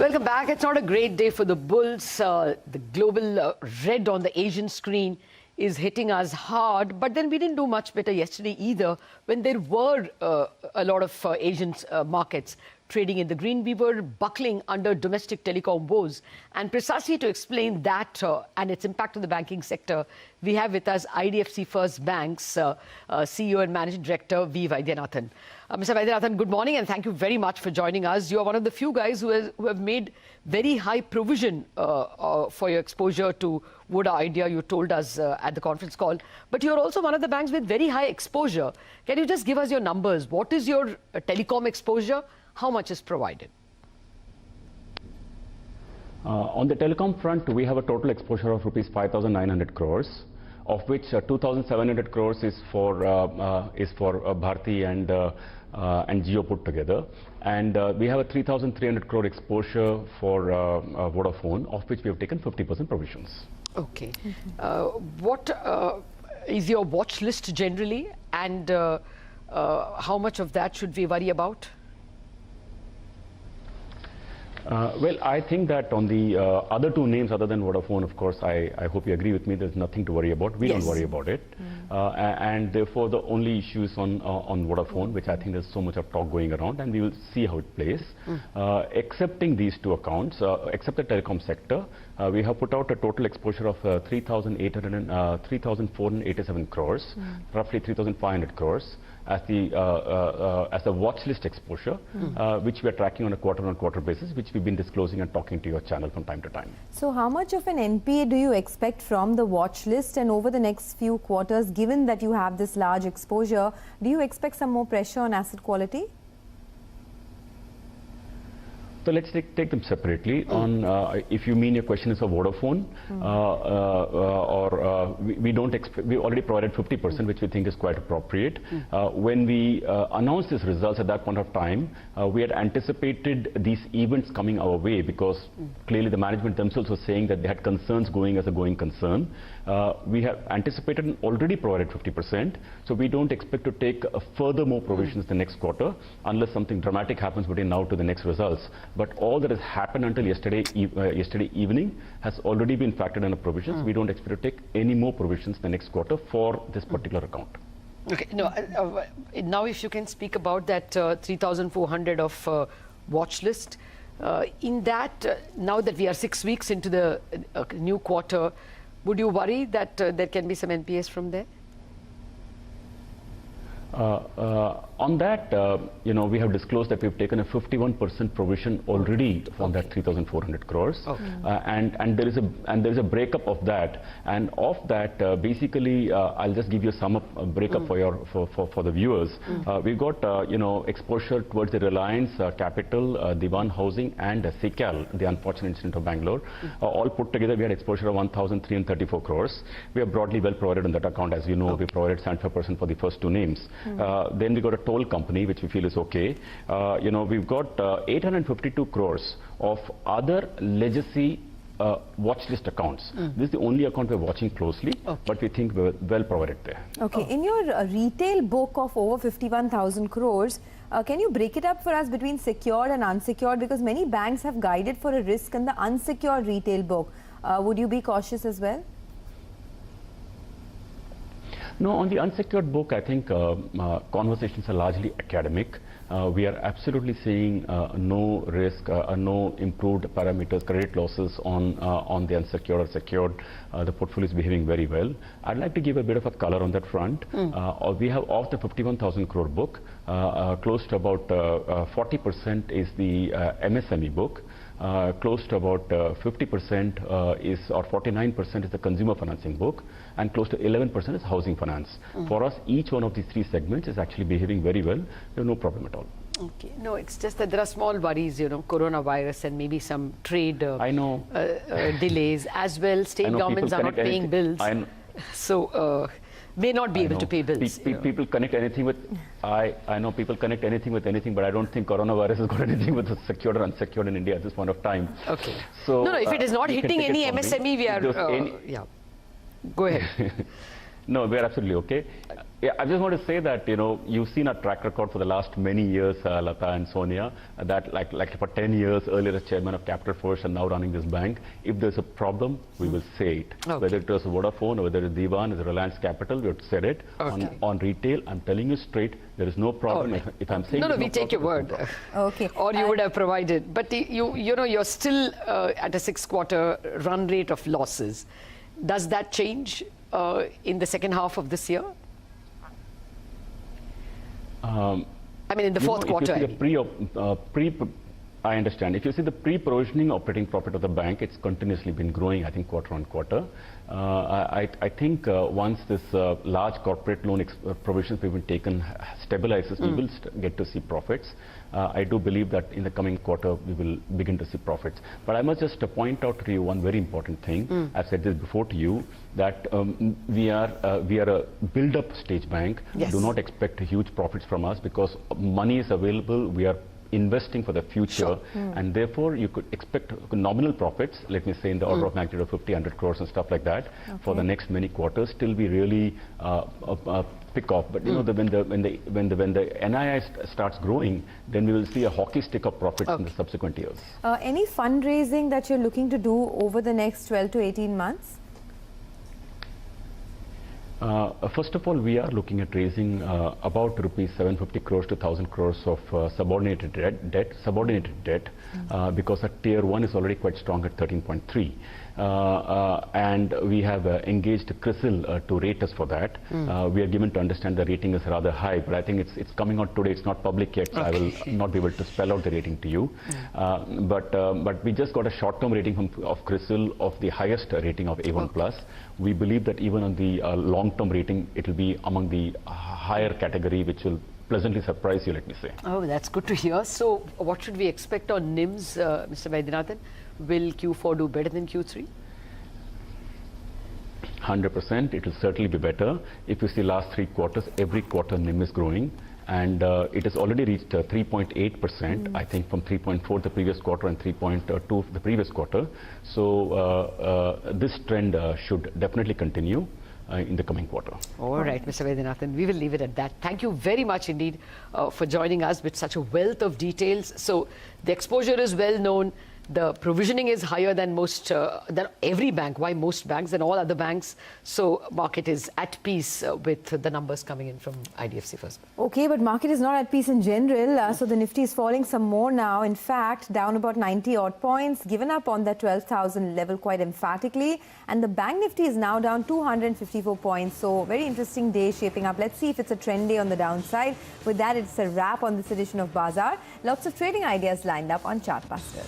Welcome back. It's not a great day for the bulls. The global red on the Asian screen is hitting us hard. But then we didn't do much better yesterday either when there were a lot of Asian markets trading in the green. We were buckling under domestic telecom woes. And precisely to explain that and its impact on the banking sector, we have with us IDFC First Bank's CEO and Managing Director, V. Vaidyanathan. Mr. Vaidyanathan, good morning and thank you very much for joining us. You are one of the few guys who have made very high provision for your exposure to Vodafone Idea, you told us at the conference call. But you're also one of the banks with very high exposure. Can you just give us your numbers? What is your telecom exposure? How much is provided? On the telecom front, we have a total exposure of rupees 5,900 crores, of which 2,700 crores is for Bharti and Jio put together, and we have a 3,300 crore exposure for Vodafone, of which we have taken 50% provisions. Okay. What is your watch list generally, and how much of that should we worry about? Well, I think that on the other two names other than Vodafone, of course, I hope you agree with me, there's nothing to worry about. We don't worry about it. And therefore, the only issue is on Vodafone, which I think there's so much of talk going around, and we will see how it plays. Excepting these two accounts, except the telecom sector, we have put out a total exposure of 3,487 crores, roughly 3,500 crores, as a watch list exposure, which we are tracking on a quarter-on-quarter basis, which we've been disclosing and talking to your channel from time to time. So how much of an NPA do you expect from the watch list, and over the next few quarters, given that you have this large exposure, do you expect some more pressure on asset quality? So let's take them separately. On if you mean your question is for Vodafone, we don't expect. We already provided 50%, which we think is quite appropriate. When we announced these results at that point of time, we had anticipated these events coming our way because clearly the management themselves were saying that they had concerns going as a going concern. We have anticipated and already provided 50%, so we don't expect to take further more provisions the next quarter unless something dramatic happens between now to the next results. But all that has happened until yesterday evening has already been factored in the provisions. We don't expect to take any more provisions the next quarter for this particular account. Okay. No. Now, if you can speak about that 3,400 of watch list. In that, now that we are 6 weeks into the new quarter, would you worry that there can be some NPAs from there? On that, we have disclosed that we've taken a 51% provision already from that 3,400 crores, and there is a breakup of that, and of that, basically, I'll just give you a breakup for the viewers. We've got exposure towards the Reliance Capital, Diwan Housing, and SECAL, the unfortunate incident of Bangalore. All put together, we had exposure of 1,334 crores. We are broadly well provided on that account, as you know. We provided 75% for the first two names. Then we got a toll company, which we feel is okay. We've got 852 crores of other legacy watch list accounts. This is the only account we're watching closely, but we think we're well provided there. Okay. In your retail book of over 51,000 crores, can you break it up for us between secured and unsecured? Because many banks have guided for a risk in the unsecured retail book. Would you be cautious as well? No, on the unsecured book, I think conversations are largely academic. We are absolutely seeing no risk, no improved parameters, credit losses on the unsecured or secured. The portfolio is behaving very well. I'd like to give a bit of a color on that front. We have of the 51,000 crore book, close to about 40% is the MSME book. Close to about 50% or 49% is the consumer financing book, and close to 11% is housing finance. For us, each one of these three segments is actually behaving very well. There's no problem at all. Okay. No, it's just that there are small worries, coronavirus and maybe some trade delays as well. State governments are not paying bills. So may not be able to pay bills. People connect anything with, I know people connect anything with anything, but I don't think coronavirus has got anything with secured or unsecured in India at this point of time. Okay. So, no, if it is not hitting any MSME, we are, yeah. Go ahead. No, we're absolutely okay. Yeah, I just want to say that, you've seen our track record for the last many years, Lata and Sonia, that like for 10 years earlier as chairman of Capital First and now running this bank, if there's a problem, we will say it. Okay. Whether it was Vodafone or whether it's Divan, it's Reliance Capital, we would said it. Okay. On retail, I'm telling you straight, there is no problem. All right. If I'm saying No, there's we take your problem, word. there's no problem. Okay. Or you would have provided. But you're still at a 6-quarter run rate of losses. Does that change in the second half of this year? I mean, in the fourth quarter. If you see the I understand. If you see the pre-provisioning operating profit of the bank, it's continuously been growing, I think, quarter on quarter. I think once this large corporate loan provisions we've been taken stabilizes, we will get to see profits. I do believe that in the coming quarter, we will begin to see profits. But I must just point out to you one very important thing. I've said this before to you, that we are a build-up stage bank. Yes. Do not expect huge profits from us because money is available. We are investing for the future, and therefore you could expect nominal profits, let me say in the order of magnitude of 50-100 crores and stuff like that for the next many quarters till we really pick off. But when the NII starts growing, then we will see a hockey stick of profits in the subsequent years. Any fundraising that you're looking to do over the next 12 to 18 months? First of all, we are looking at raising about rupees 750 crores to 1,000 crores of subordinated debt, because our tier 1 is already quite strong at 13.3. And we have engaged CRISIL to rate us for that. We are given to understand the rating is rather high, but I think it's coming out today. It's not public yet, so I will not be able to spell out the rating to you. But we just got a short-term rating of CRISIL of the highest rating of A1+. We believe that even on the long-term rating, it will be among the higher category, which will pleasantly surprise you, let me say. Oh, that's good to hear. So what should we expect on NIMs, Mr. Vaidyanathan? Will Q4 do better than Q3? 100%. It will certainly be better. If you see last 3 quarters, every quarter NIM is growing. And it has already reached 3.8%, I think, from 3.4 the previous quarter and 3.2 the previous quarter. So this trend should definitely continue in the coming quarter. All right, Mr. Vaidyanathan, we will leave it at that. Thank you very much indeed for joining us with such a wealth of details. So the exposure is well known. The provisioning is higher than than every bank. Why most banks and all other banks? So market is at peace with the numbers coming in from IDFC First Bank. Okay, but market is not at peace in general. So the Nifty is falling some more now. In fact, down about 90 odd points, given up on that 12,000 level quite emphatically. And the Bank Nifty is now down 254 points. So very interesting day shaping up. Let's see if it's a trend day on the downside. With that, it's a wrap on this edition of Bazaar. Lots of trading ideas lined up on Chartbuster.